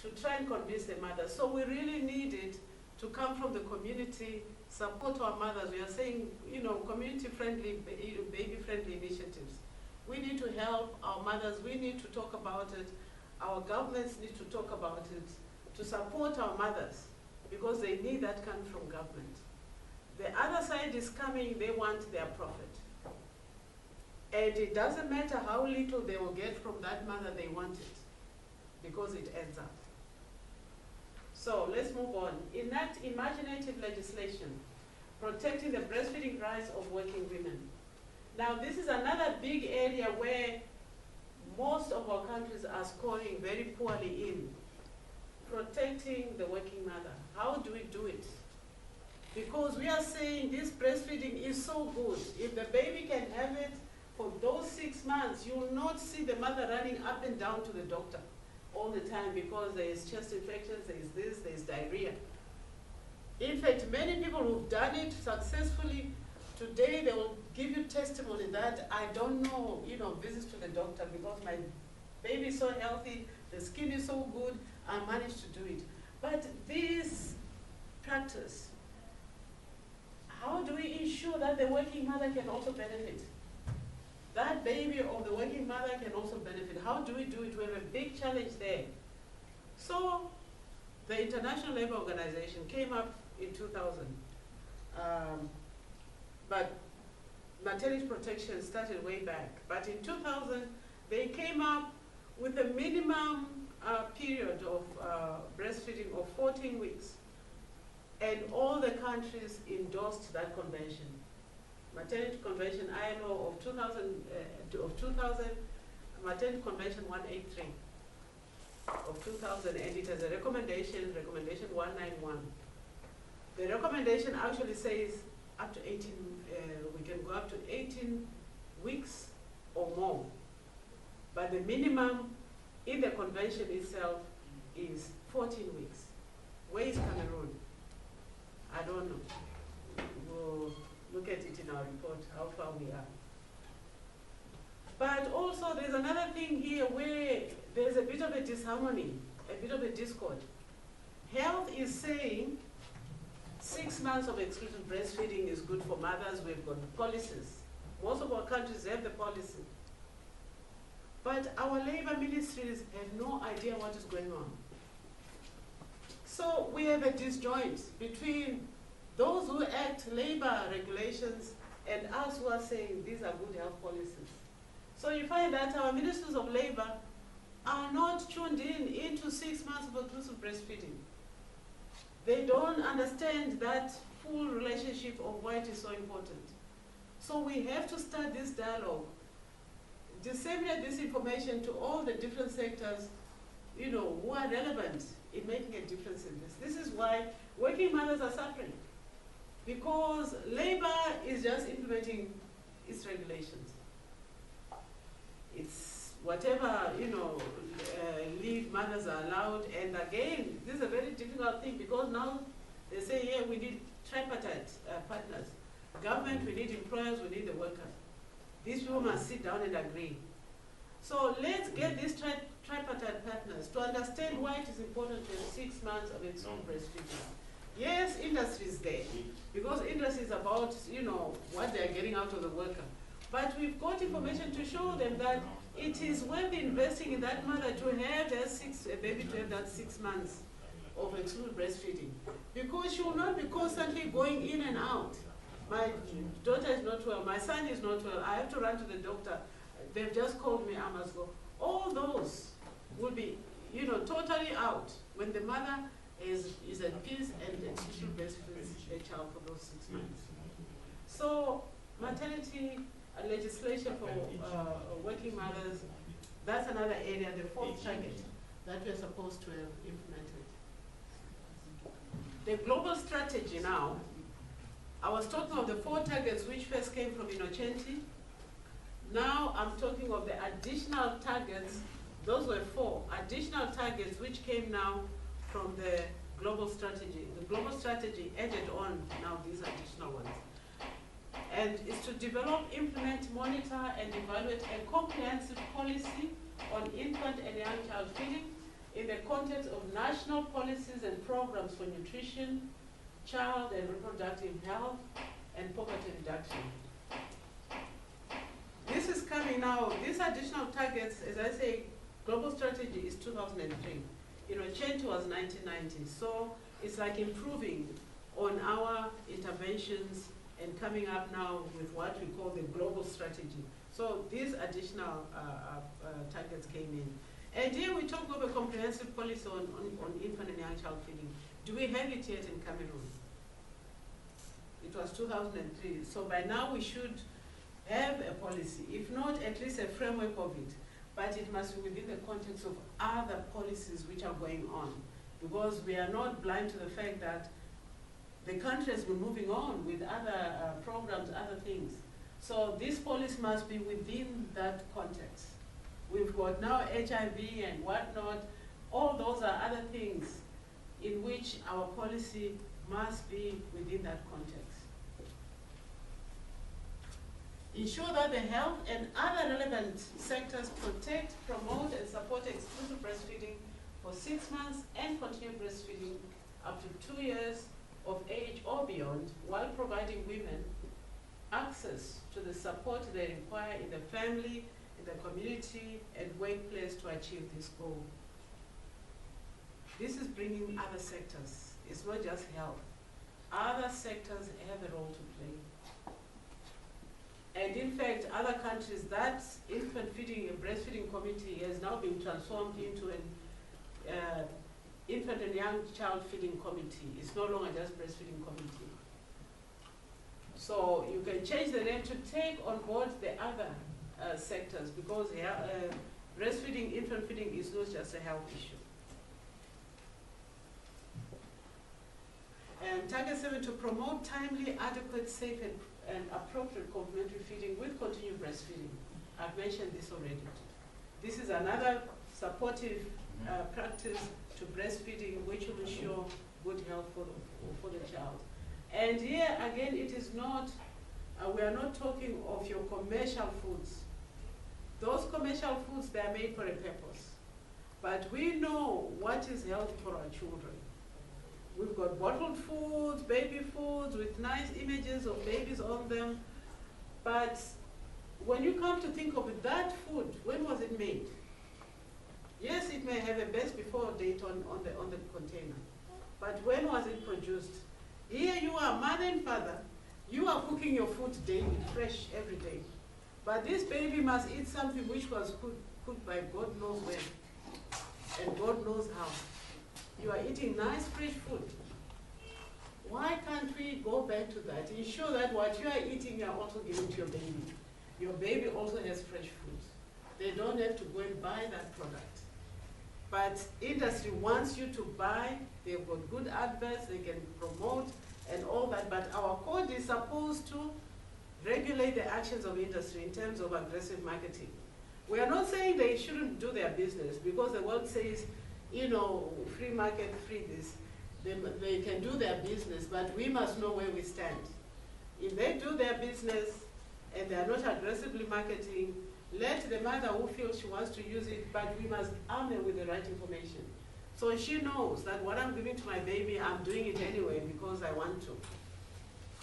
to try and convince the mothers. So we really need it to come from the community, support our mothers. We are saying, you know, community-friendly, baby-friendly initiatives. We need to help our mothers. We need to talk about it. Our governments need to talk about it to support our mothers, because they need that kind from government. The other side is coming, they want their profit. And it doesn't matter how little they will get from that mother, they want it, because it adds up. So let's move on. Enact imaginative legislation, protecting the breastfeeding rights of working women. Now this is another big area where most of our countries are scoring very poorly in. Protecting the working mother. How do we do it? Because we are saying this breastfeeding is so good. If the baby can have it for those 6 months, you will not see the mother running up and down to the doctor all the time because there is chest infections, there is this, there is diarrhea. In fact, many people who've done it successfully, today they will give you testimony that I don't know, you know, visits to the doctor because my baby is so healthy, the skin is so good, I managed to do it. But this practice, how do we ensure that the working mother can also benefit? That baby of the working mother can also benefit. How do we do it? We have a big challenge there. So the International Labour Organization came up in 2000. But maternity protection started way back. But in 2000, they came up with a minimum period of breastfeeding of 14 weeks. And all the countries endorsed that convention. Maternity Convention, ILO of 2000, Maternity Convention 183 of 2000, and it has a recommendation, recommendation 191. The recommendation actually says up to 18, we can go up to 18 weeks or more. But the minimum in the convention itself is 14 weeks. Where is Cameroon? I don't know. We'll look at it in our report, how far we are. But also there's another thing here where there's a bit of a disharmony, a bit of a discord. Health is saying 6 months of exclusive breastfeeding is good for mothers. We've got policies. Most of our countries have the policy. But our labor ministries have no idea what is going on. So we have a disjoint between those who act labor regulations and us who are saying these are good health policies. So you find that our ministers of labor are not tuned into 6 months of exclusive breastfeeding. They don't understand that full relationship of why it is so important. So we have to start this dialogue, disseminate this information to all the different sectors, you know, who are relevant in making a difference in this. This is why working mothers are suffering, because labor is just implementing its regulations. It's whatever, you know, leave mothers are allowed. And again, this is a very difficult thing, because now they say, yeah, we need tripartite partners. Government, we need employers, we need the workers. These people must sit down and agree. So let's get these tripartite partners to understand why it is important to have 6 months of exclusive breastfeeding. Yes, industry is there, because industry is about, you know, what they are getting out of the worker. But we've got information to show them that it is worth investing in that mother to have a baby to have that 6 months of exclusive breastfeeding, because she will not be constantly going in and out. My daughter is not well, my son is not well, I have to run to the doctor, they've just called me, I must go. All those will be, you know, totally out when the mother is at peace and she breastfeeds a child for those 6 months. So maternity legislation for working mothers, that's another area, the 4th target that we're supposed to have implemented. The global strategy now, I was talking of the 4 targets which first came from Innocenti. Now I'm talking of the additional targets. Those were 4 additional targets which came now from the global strategy. The global strategy added on now these additional ones. And is to develop, implement, monitor, and evaluate a comprehensive policy on infant and young child feeding, in the context of national policies and programs for nutrition, child and reproductive health, and poverty reduction. This is coming now. These additional targets, as I say, global strategy is 2003. Change was 1990. So it's like improving on our interventions and coming up now with what we call the global strategy. So these additional targets came in. And here we talk of a comprehensive policy on infant and young child feeding. Do we have it yet in Cameroon? It was 2003. So by now we should have a policy, if not at least a framework of it. But it must be within the context of other policies which are going on. Because we are not blind to the fact that the country has been moving on with other programs, other things. So this policy must be within that context. We've got now HIV and whatnot. All those are other things in which our policy must be within that context. Ensure that the health and other relevant sectors protect, promote, and support exclusive breastfeeding for 6 months and continue breastfeeding up to 2 years of age or beyond, while providing women access to the support they require in the family, in the community, and workplace to achieve this goal. This is bringing other sectors. It's not just health. Other sectors have a role to play. And in fact, other countries, that infant feeding and breastfeeding committee has now been transformed into an infant and young child feeding committee. It's no longer just breastfeeding committee. So you can change the name to take on board the other sectors, because breastfeeding, infant feeding is not just a health issue. And target 7, to promote timely, adequate, safe, and appropriate complementary feeding with continued breastfeeding. I've mentioned this already. This is another supportive practice to breastfeeding, which will ensure good health for the child. And here again, it is not, we are not talking of your commercial foods. Those commercial foods, they are made for a purpose. But we know what is healthy for our children. We've got bottled foods, baby foods with nice images of babies on them. But when you come to think of it, that food, when was it made? Yes, it may have a best before date on the container. But when was it produced? Here you are, mother and father, you are cooking your food daily, fresh every day. But this baby must eat something which was cooked by God knows when, and God knows how. You are eating nice fresh food. Why can't we go back to that? Ensure that what you are eating, you are also giving to your baby. Your baby also has fresh food. They don't have to go and buy that product. But industry wants you to buy. They've got good adverts, they can promote and all that. But our code is supposed to regulate the actions of industry in terms of aggressive marketing. We are not saying they shouldn't do their business, because the world says, free market, free this. They can do their business, but we must know where we stand. If they do their business and they are not aggressively marketing, let the mother who feels she wants to use it, but we must arm her with the right information. So she knows that what I'm giving to my baby, I'm doing it anyway because I want to.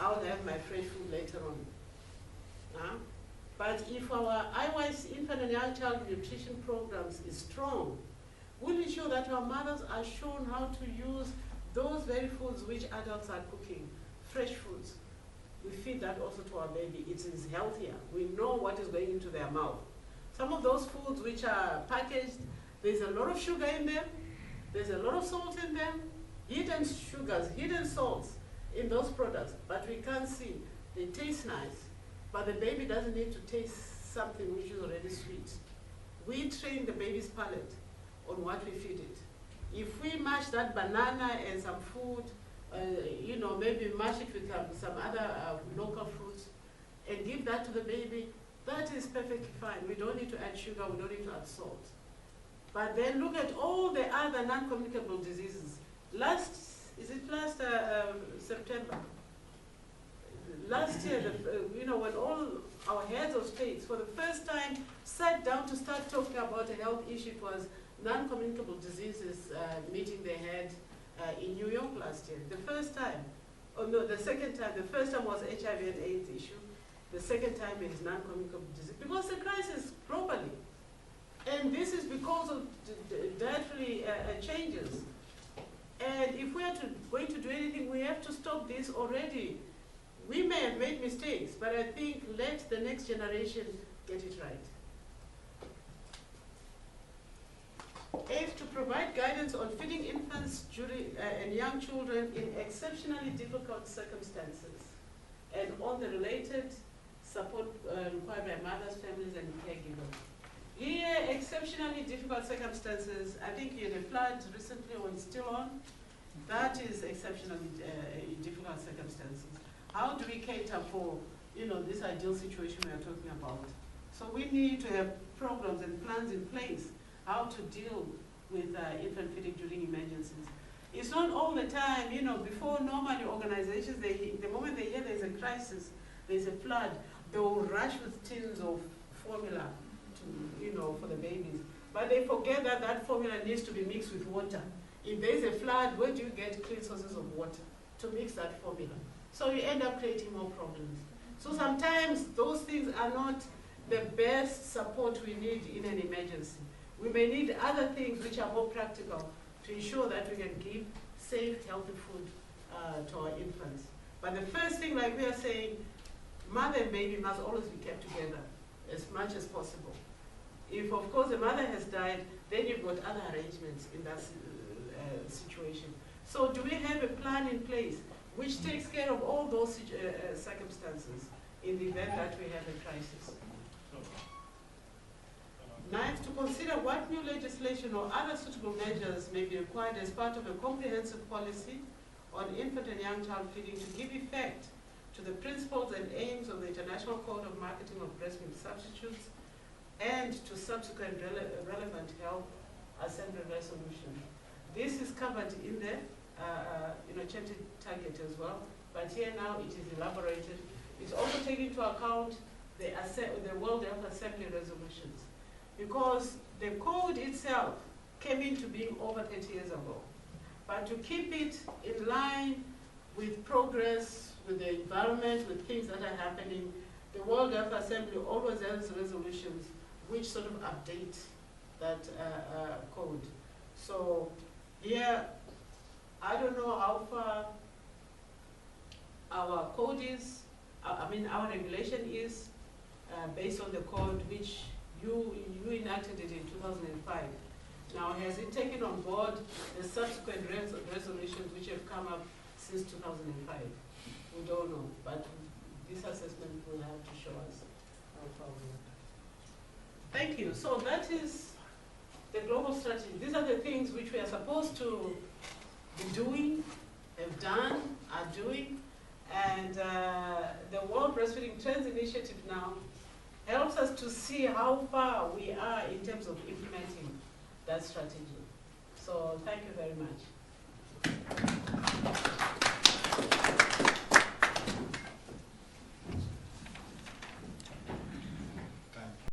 I'll have my fresh food later on. But if our IYC, infant and young child nutrition programs, is strong, we'll ensure that our mothers are shown how to use those very foods which adults are cooking, fresh foods. We feed that also to our baby. It is healthier. We know what is going into their mouth. Some of those foods which are packaged, there's a lot of sugar in them, there's a lot of salt in them, hidden sugars, hidden salts in those products, but we can't see. They taste nice, but the baby doesn't need to taste something which is already sweet. We train the baby's palate on what we feed it. If we mash that banana and some food, maybe mash it with some other local fruits and give that to the baby, that is perfectly fine. We don't need to add sugar, we don't need to add salt. But then look at all the other non-communicable diseases. Last September? Last year, when all our heads of states for the first time sat down to start talking about a health issue, it was non-communicable diseases meeting they had in New York last year. The first time, oh no, the second time, the first time was HIV and AIDS issue. The second time is non-communicable disease, because the crisis globally. And this is because of dietary changes. And if we are going to do anything, we have to stop this already. We may have made mistakes, but I think let the next generation get it right. 8, to provide guidance on feeding infants and young children in exceptionally difficult circumstances, and on the related support required by mothers, families, and caregivers. Here, exceptionally difficult circumstances, I think in a flood recently, or it's still on, that is exceptionally difficult circumstances. How do we cater for, this ideal situation we are talking about? So we need to have programs and plans in place how to deal with infant feeding during emergencies. It's not all the time, before normally organizations, the moment they hear there's a crisis, there's a flood, they will rush with tins of formula to, for the babies. But they forget that that formula needs to be mixed with water. If there's a flood, where do you get clean sources of water to mix that formula? So you end up creating more problems. So sometimes those things are not the best support we need in an emergency. We may need other things which are more practical to ensure that we can give safe, healthy food to our infants. But the first thing, like we are saying, mother and baby must always be kept together as much as possible. If, of course, the mother has died, then you've got other arrangements in that situation. So do we have a plan in place which takes care of all those circumstances in the event that we have a crisis? 9th, to consider what new legislation or other suitable measures may be required as part of a comprehensive policy on infant and young child feeding to give effect to the principles and aims of the International Code of Marketing of Breast Milk Substitutes and to subsequent relevant health assembly resolution. This is covered in the chanted target as well, but here now it is elaborated. It's also taking into account the World Health Assembly resolutions, because the code itself came into being over 30 years ago. But to keep it in line with progress, with the environment, with things that are happening, the World Health Assembly always has resolutions which sort of update that code. So here, I don't know how far our code is, our regulation is based on the code which you enacted it in 2005. Now, has it taken on board the subsequent resolutions which have come up since 2005? We don't know, but this assessment will have to show us. No problem. Thank you. So that is the global strategy. These are the things which we are supposed to be doing, have done, are doing, and the World Breastfeeding Trends Initiative now helps us to see how far we are in terms of implementing that strategy. So thank you very much.